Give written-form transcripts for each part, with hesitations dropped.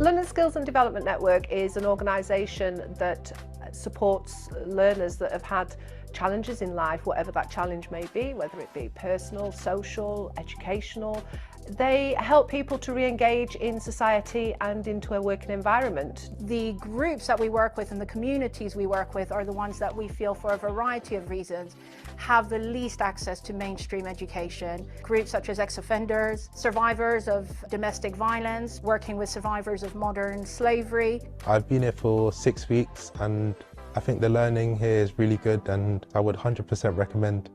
Learning Skills and Development Network is an organisation that supports learners that have had challenges in life, whatever that challenge may be, whether it be personal, social, educational. They help people to re-engage in society and into a working environment. The groups that we work with and the communities we work with are the ones that we feel, for a variety of reasons, have the least access to mainstream education. Groups such as ex-offenders, survivors of domestic violence, working with survivors of modern slavery. I've been here for 6 weeks and I think the learning here is really good, and I would 100% recommend,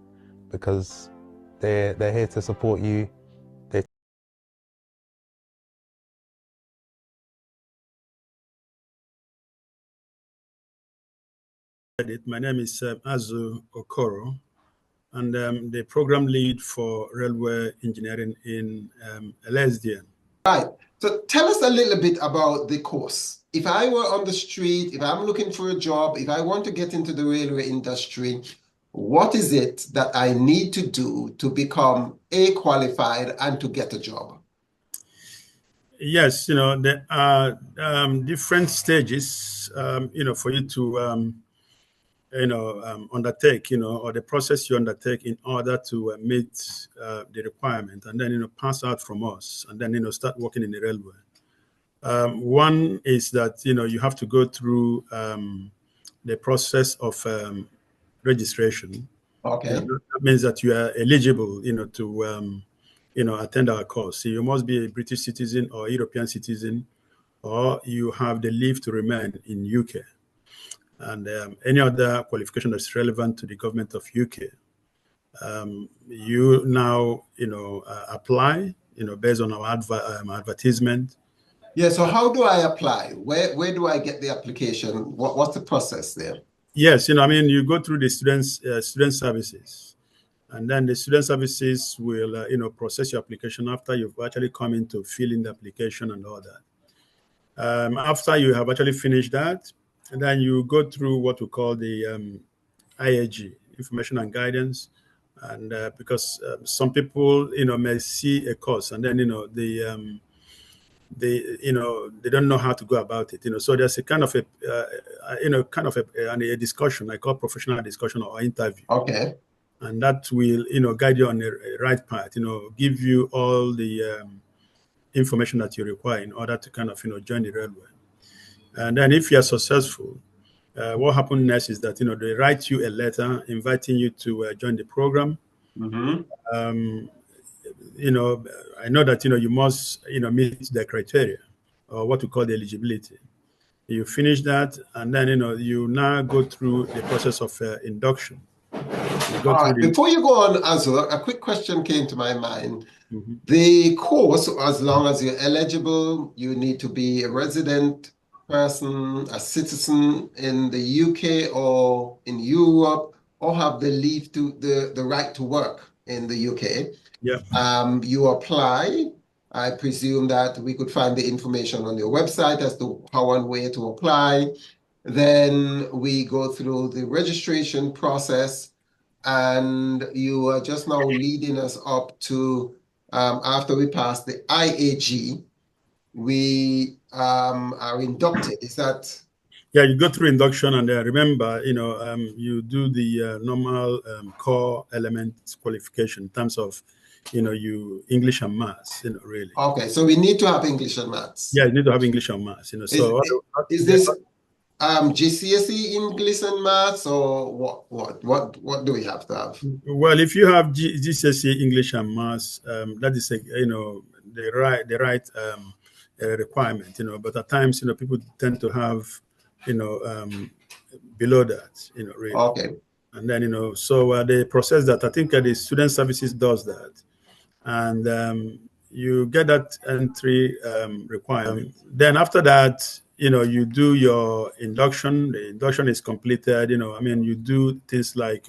because they're here to support you. My name is Azu Okoro, and the program lead for railway engineering in lsdn. Right. So tell us a little bit about the course. If I were on the street, if I'm looking for a job, if I want to get into the railway industry, what is it that I need to do to become qualified and to get a job? Yes, there are different stages, for you to undertake, or the process you undertake in order to meet the requirement, and then, pass out from us, and then, start working in the railway. One is that, you have to go through the process of registration. Okay. That means that you are eligible, to, attend our course. So you must be a British citizen or European citizen, or you have the leave to remain in UK. And any other qualification that's relevant to the government of UK. You now, apply, based on our advertisement. Yeah, so how do I apply? Where do I get the application? What's the process there? Yes, you go through the student services, and then the student services will, process your application after you've actually come in to fill in the application and all that. After you have actually finished that, and then you go through what we call the IAG, Information and Guidance, and because some people, may see a course and then, they don't know how to go about it, so there's a kind of a discussion I call professional discussion or interview. Okay. And that will, guide you on the right path, give you all the information that you require in order to kind of, join the railway. And then if you are successful, what happens next is that, they write you a letter inviting you to join the program. Mm-hmm. I know that, you must, meet the criteria, or what we call the eligibility. You finish that, and then, you now go through the process of induction. All right. Before you go on, Azur, a quick question came to my mind. Mm-hmm. The course, as long as you're eligible, you need to be a resident person, a citizen in the UK or in Europe, or have the leave to the right to work in the UK. Yeah. You apply. I presume that we could find the information on your website as to how and where to apply. Then we go through the registration process, and you are just now leading us up to after we pass the IAG, we are inducted. Is that? Yeah, you go through induction, and remember, you do the normal core element qualification in terms of, you English and maths, really. Okay, so we need to have English and maths. Yeah, you need to have English and maths, So is this GCSE English and maths, or what do we have to have? Well, if you have GCSE English and maths, that is the right requirement, but at times, people tend to have, below that, really. Okay. And then, so the process that I think the student services does that, and you get that entry requirement. Then after that, you do your induction. The induction is completed. You do things like,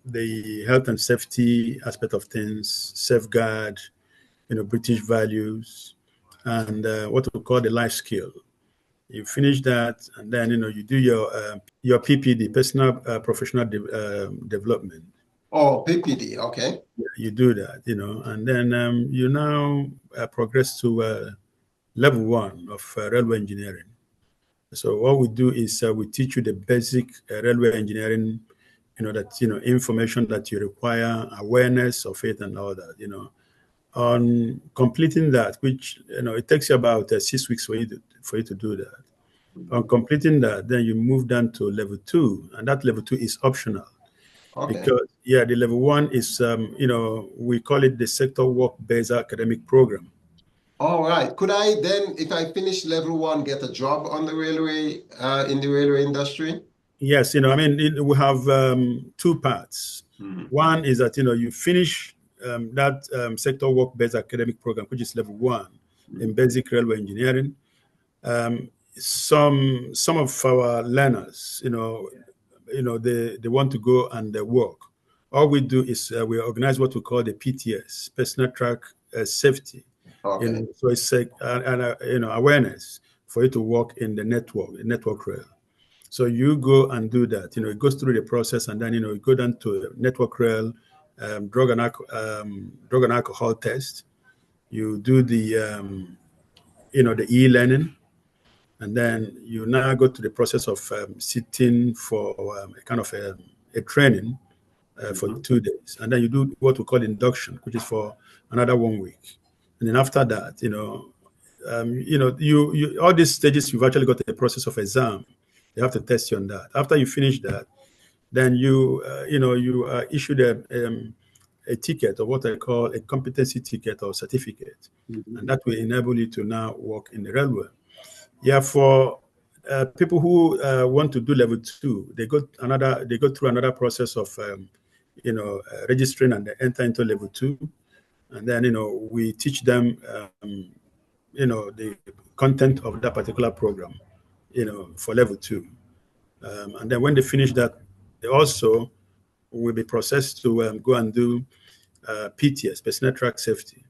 the health and safety aspect of things, safeguard, British values, and what we call the life skill. You finish that, and then, you do your PPD, personal professional development. Oh, PPD, okay. you do that, and then you now progress to level 1 of railway engineering. So what we do is we teach you the basic railway engineering, information that you require, awareness of it and all that, On completing that, which, it takes you about 6 weeks for you to do that. On completing that, then you move down to level 2, and that level 2 is optional. Okay. Because, the level 1 is, we call it the sector work-based academic program. All right. Could I then, if I finish level 1, get a job on the railway, in the railway industry? Yes, we have 2 parts. One is that, you finish that sector work-based academic program, which is level 1 in basic railway engineering. Some of our learners, they want to go and work. All we do is we organize what we call the PTS, personal track safety. Okay. So it's awareness for you to work in the network rail. So you go and do that. It goes through the process, and then you go down to network rail, drug and alcohol test. You do the the e-learning, and then you now go to the process of sitting for a kind of a training for 2 days, and then you do what we call induction, which is for another 1 week, and then after that, you all these stages you've actually got the process of exam. They have to test you on that. After you finish that, then you are issued a ticket, or what I call a competency ticket or certificate, and that will enable you to now work in the railway. Yeah, for people who want to do level 2, they go through another process of registering, and they enter into level 2, and then we teach them the content of that particular program for level 2, and then when they finish that, they also will be processed to go and do PTS, personal track safety.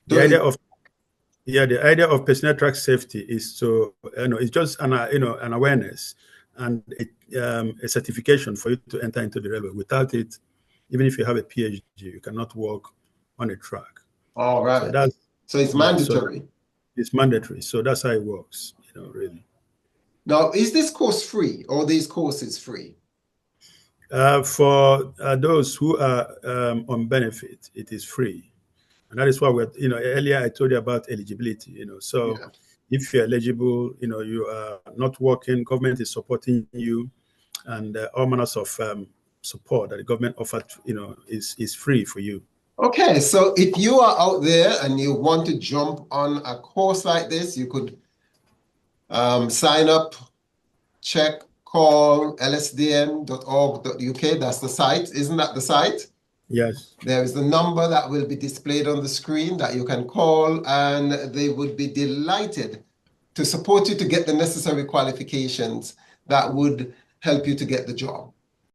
The idea of personal track safety is to, it's just an awareness and a certification for you to enter into the railway. Without it, even if you have a PhD, you cannot work on a track. All right. So it's mandatory. So it's mandatory. So that's how it works, really. Now, is this course free, or these courses free? For those who are on benefit, it is free. And that is why earlier I told you about eligibility, So if you're eligible, you are not working, government is supporting you, and all manners of support that the government offered, is free for you. Okay, so if you are out there and you want to jump on a course like this, you could sign up, call lsdn.org.uk. That's the site. Isn't that the site? Yes. There is the number that will be displayed on the screen that you can call, and they would be delighted to support you to get the necessary qualifications that would help you to get the job.